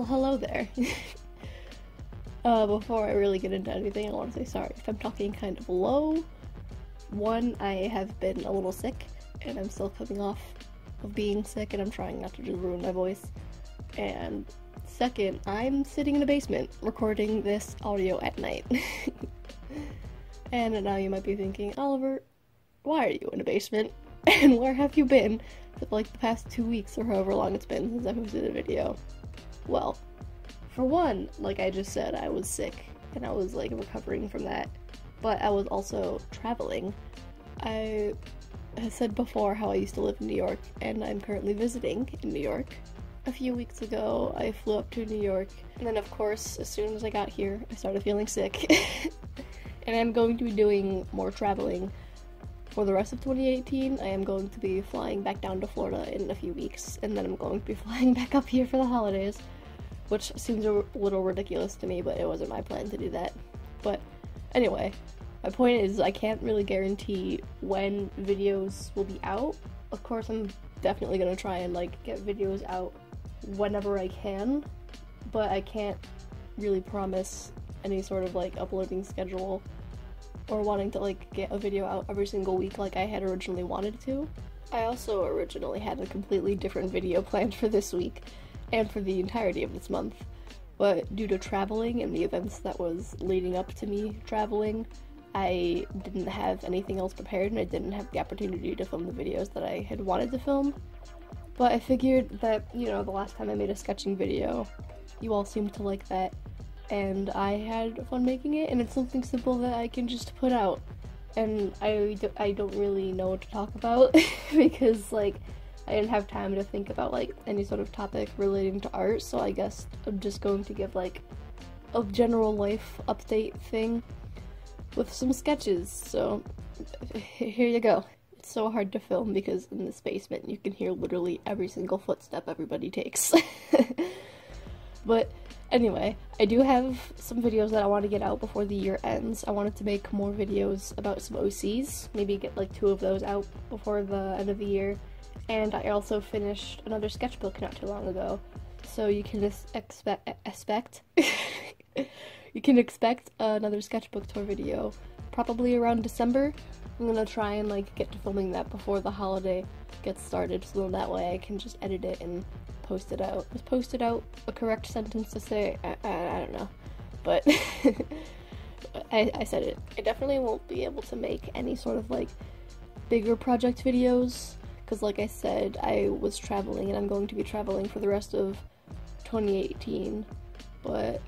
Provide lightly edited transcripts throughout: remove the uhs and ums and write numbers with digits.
Well, hello there. Before I really get into anything, I want to say sorry if I'm talking kind of low. One, I have been a little sick, and I'm still coming off of being sick, and I'm trying not to just ruin my voice. And second, I'm sitting in a basement recording this audio at night. And now you might be thinking, Oliver, why are you in a basement? And where have you been for like the past 2 weeks or however long it's been since I posted a video? Well, for one, like I just said, I was sick and I was like recovering from that, but I was also traveling. I said before how I used to live in New York, and I'm currently visiting in New York. A few weeks ago, I flew up to New York, and then of course, as soon as I got here, I started feeling sick. And I'm going to be doing more traveling for the rest of 2018. I am going to be flying back down to Florida in a few weeks, and then I'm going to be flying back up here for the holidays, which seems a little ridiculous to me, but it wasn't my plan to do that. But anyway, my point is I can't really guarantee when videos will be out. Of course, I'm definitely gonna try and like get videos out whenever I can, but I can't really promise any sort of like uploading schedule or wanting to like get a video out every single week like I had originally wanted to. I also originally had a completely different video planned for this week and for the entirety of this month, but due to traveling and the events that was leading up to me traveling, I didn't have anything else prepared and I didn't have the opportunity to film the videos that I had wanted to film. But I figured that, you know, the last time I made a sketching video, you all seemed to like that, and I had fun making it, and it's something simple that I can just put out. And I don't really know what to talk about because, like, I didn't have time to think about, like, any sort of topic relating to art, so I guess I'm just going to give, like, a general life update thing with some sketches, so here you go. It's so hard to film because in this basement you can hear literally every single footstep everybody takes. But anyway, I do have some videos that I want to get out before the year ends. I wanted to make more videos about some OCs, maybe get like 2 of those out before the end of the year. And I also finished another sketchbook not too long ago, so you can expect you can expect another sketchbook tour video probably around December. I'm gonna try and like get to filming that before the holiday gets started, so that way I can just edit it and post it out. Was posted out a correct sentence to say? I don't know, but I said it. I definitely won't be able to make any sort of like bigger project videos because, like I said, I was traveling and I'm going to be traveling for the rest of 2018, but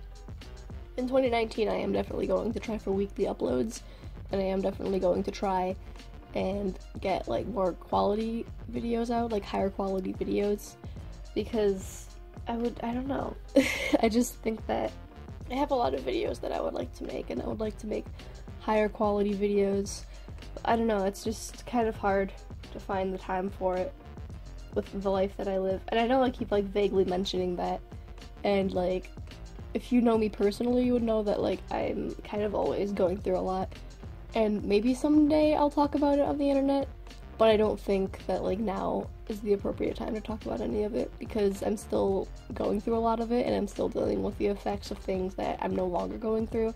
in 2019 I am definitely going to try for weekly uploads, and I am definitely going to try and get like more quality videos out, like higher quality videos, because I don't know. I just think that I have a lot of videos that I would like to make, and I would like to make higher quality videos. I don't know, it's just kind of hard to find the time for it with the life that I live. And I know I keep like vaguely mentioning that, and like if you know me personally, you would know that like I'm kind of always going through a lot, and maybe someday I'll talk about it on the internet, but I don't think that like now is the appropriate time to talk about any of it because I'm still going through a lot of it and I'm still dealing with the effects of things that I'm no longer going through,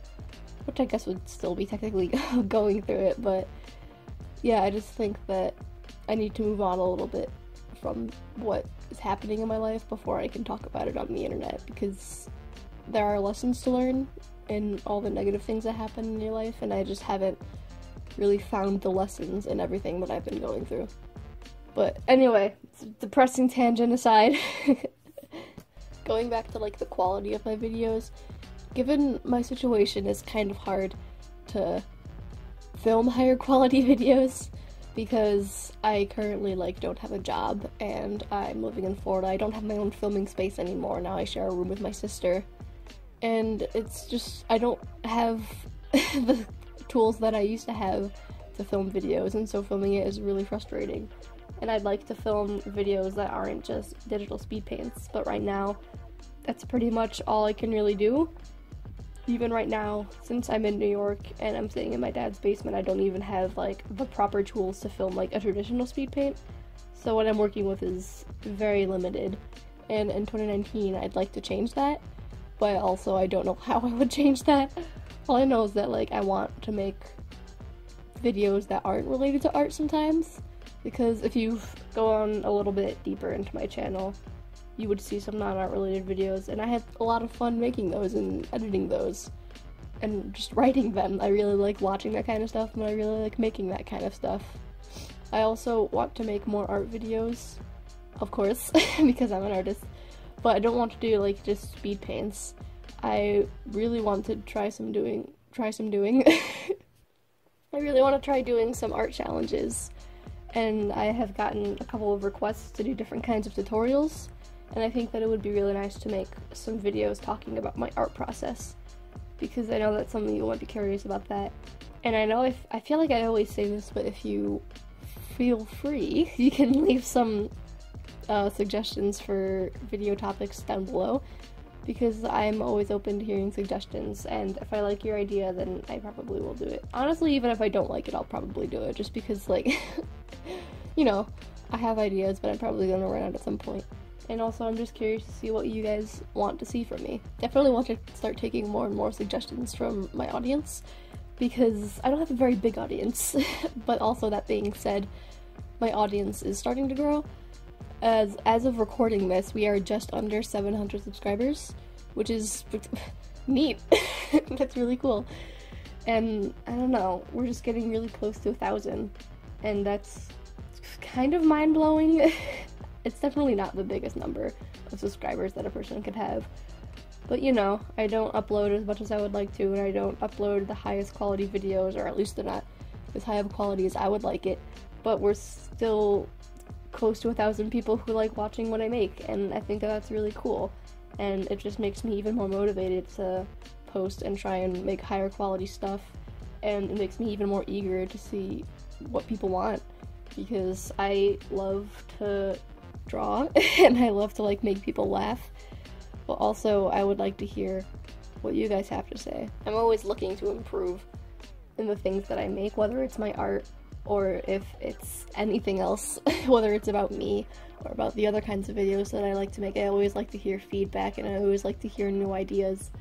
which I guess would still be technically going through it, but yeah, I just think that I need to move on a little bit from what is happening in my life before I can talk about it on the internet, because there are lessons to learn in all the negative things that happen in your life, and I just haven't really found the lessons in everything that I've been going through. But anyway, depressing tangent aside, going back to like the quality of my videos, given my situation, it's kind of hard to film higher quality videos because I currently like don't have a job and I'm living in Florida. I don't have my own filming space anymore. Now I share a room with my sister, and it's just I don't have the tools that I used to have to film videos, and so filming it is really frustrating. And I'd like to film videos that aren't just digital speed paints, but right now that's pretty much all I can really do. Even right now, since I'm in New York and I'm sitting in my dad's basement, I don't even have like the proper tools to film like a traditional speed paint. So what I'm working with is very limited, and in 2019 I'd like to change that, but also I don't know how I would change that. All I know is that, like, I want to make videos that aren't related to art sometimes, because if you go on a little bit deeper into my channel, you would see some non-art related videos, and I had a lot of fun making those and editing those and just writing them. I really like watching that kind of stuff, and I really like making that kind of stuff. I also want to make more art videos, of course, because I'm an artist, but I don't want to do, like, just speed paints. I really want to try some doing I really want to try doing some art challenges, and I have gotten a couple of requests to do different kinds of tutorials, and I think that it would be really nice to make some videos talking about my art process, because I know that some of you might be curious about that. And I know I feel like I always say this, but if you feel free, you can leave some suggestions for video topics down below, because I'm always open to hearing suggestions, and if I like your idea, then I probably will do it. Honestly, even if I don't like it, I'll probably do it, just because, like, you know, I have ideas, but I'm probably gonna run out at some point. And also, I'm just curious to see what you guys want to see from me. Definitely want to start taking more and more suggestions from my audience, because I don't have a very big audience, but also, that being said, my audience is starting to grow. As of recording this, we are just under 700 subscribers, which is neat. That's really cool. And I don't know, we're just getting really close to 1,000, and that's kind of mind-blowing. It's definitely not the biggest number of subscribers that a person could have, but you know, I don't upload as much as I would like to, and I don't upload the highest quality videos, or at least they're not as high of quality as I would like it, but we're still close to 1,000 people who like watching what I make, and I think that that's really cool, and it just makes me even more motivated to post and try and make higher quality stuff, and it makes me even more eager to see what people want, because I love to draw and I love to, like, make people laugh, but also I would like to hear what you guys have to say. I'm always looking to improve in the things that I make, whether it's my art or if it's anything else, whether it's about me or about the other kinds of videos that I like to make. I always like to hear feedback, and I always like to hear new ideas,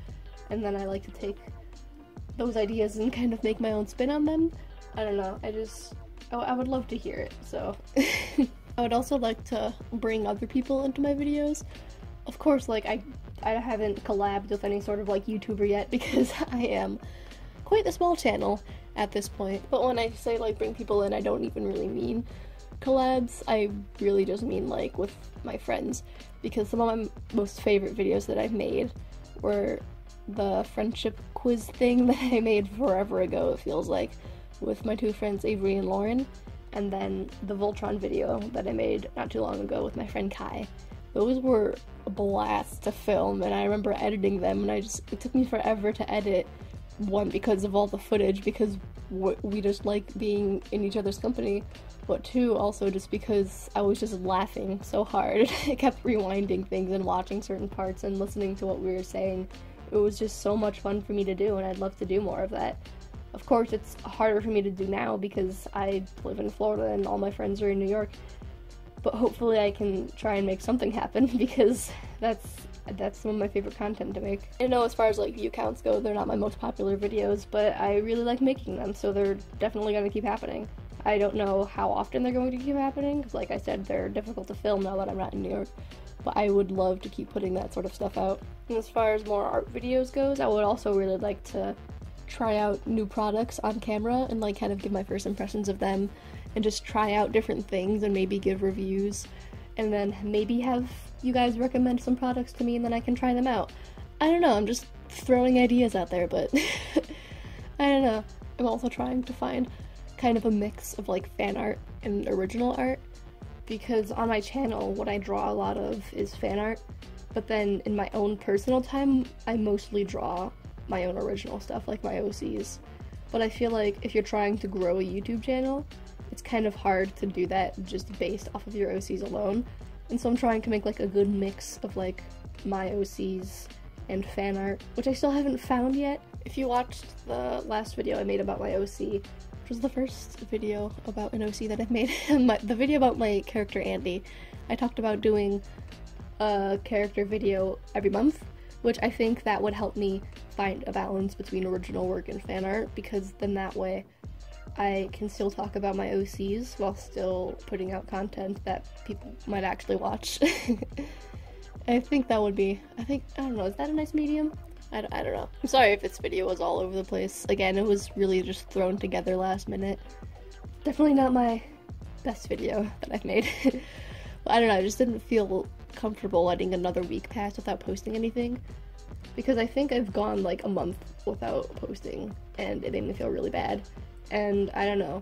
and then I like to take those ideas and kind of make my own spin on them. I don't know, I would love to hear it, so. I would also like to bring other people into my videos. Of course, like, I haven't collabed with any sort of, like, YouTuber yet, because I am quite a small channel at this point. But when I say, like, bring people in, I don't even really mean collabs. I really just mean, like, with my friends, because some of my most favorite videos that I've made were the friendship quiz thing that I made forever ago, it feels like, with my two friends Avery and Lauren, and then the Voltron video that I made not too long ago with my friend Kai. Those were a blast to film, and I remember editing them, and it took me forever to edit, one, because of all the footage, because we just like being in each other's company, but two, also just because I was just laughing so hard. I kept rewinding things and watching certain parts and listening to what we were saying. It was just so much fun for me to do, and I'd love to do more of that. Of course, it's harder for me to do now because I live in Florida and all my friends are in New York, but hopefully I can try and make something happen, because that's some of my favorite content to make. I know as far as, like, view counts go, they're not my most popular videos, but I really like making them, so they're definitely going to keep happening. I don't know how often they're going to keep happening, because, like I said, they're difficult to film now that I'm not in New York, but I would love to keep putting that sort of stuff out. And as far as more art videos goes, I would also really like to try out new products on camera and, like, kind of give my first impressions of them, and just try out different things and maybe give reviews, and then maybe have you guys recommend some products to me and then I can try them out. I don't know, I'm just throwing ideas out there, but I don't know. I'm also trying to find kind of a mix of, like, fan art and original art, because on my channel what I draw a lot of is fan art, but then in my own personal time I mostly draw my own original stuff, like my OCs. But I feel like if you're trying to grow a YouTube channel, it's kind of hard to do that just based off of your OCs alone. And so I'm trying to make, like, a good mix of, like, my OCs and fan art, which I still haven't found yet. If you watched the last video I made about my OC, which was the first video about an OC that I've made, the video about my character Andy, I talked about doing a character video every month, which I think that would help me find a balance between original work and fan art, because then that way I can still talk about my OCs while still putting out content that people might actually watch. I think that would be, I don't know, is that a nice medium? I don't know. I'm sorry if this video was all over the place. Again, it was really just thrown together last minute. Definitely not my best video that I've made. I don't know, I just didn't feel comfortable letting another week pass without posting anything, because I think I've gone like a month without posting and it made me feel really bad, and I don't know,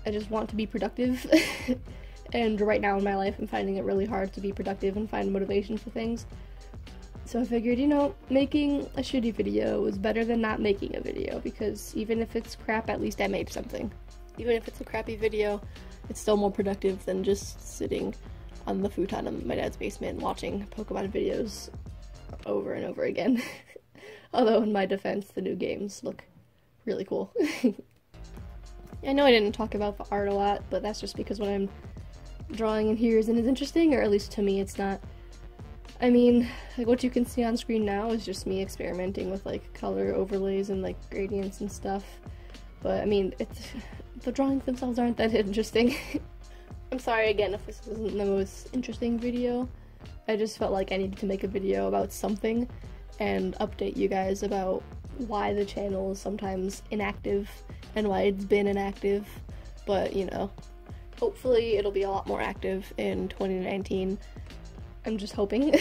I just want to be productive. And right now in my life I'm finding it really hard to be productive and find motivation for things, so I figured, you know, making a shitty video is better than not making a video, because even if it's crap, at least I made something. Even if it's a crappy video, it's still more productive than just sitting on the futon in my dad's basement watching Pokemon videos over and over again. Although in my defense, the new games look really cool. I know I didn't talk about the art a lot, but that's just because what I'm drawing in here isn't as interesting, or at least to me it's not. I mean, like what you can see on screen now is just me experimenting with like color overlays and like gradients and stuff. But I mean, the drawings themselves aren't that interesting. I'm sorry again if this isn't the most interesting video. I just felt like I needed to make a video about something and update you guys about why the channel is sometimes inactive and why it's been inactive. But, you know, hopefully it'll be a lot more active in 2019. I'm just hoping.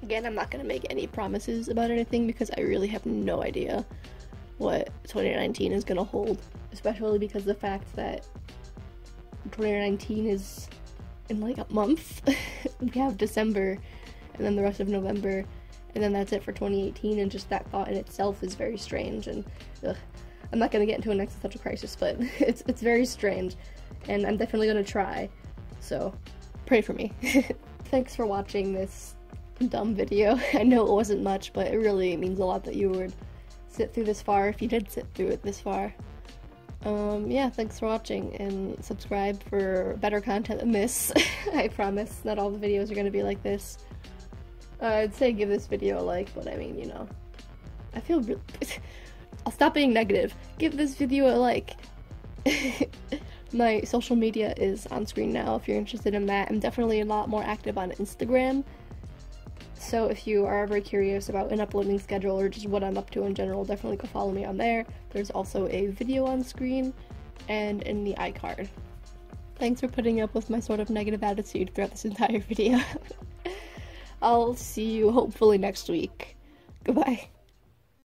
Again, I'm not gonna make any promises about anything because I really have no idea what 2019 is gonna hold, especially because the fact that 2019 is in like a month. We have December and then the rest of November, and then that's it for 2018, and just that thought in itself is very strange. And I'm not gonna get into an existential crisis, but it's very strange, and I'm definitely gonna try, so pray for me. Thanks for watching this dumb video. I know it wasn't much, but it really means a lot that you would sit through this far, if you did sit through it this far. Yeah, thanks for watching, and subscribe for better content than this. I promise not all the videos are gonna be like this. I'd say give this video a like, but I mean, you know, I feel real. I'll stop being negative. Give this video a like. My social media is on screen now if you're interested in that. I'm definitely a lot more active on Instagram, so if you are ever curious about an uploading schedule or just what I'm up to in general, definitely go follow me on there. There's also a video on screen and in the iCard. Thanks for putting up with my sort of negative attitude throughout this entire video. I'll see you hopefully next week. Goodbye.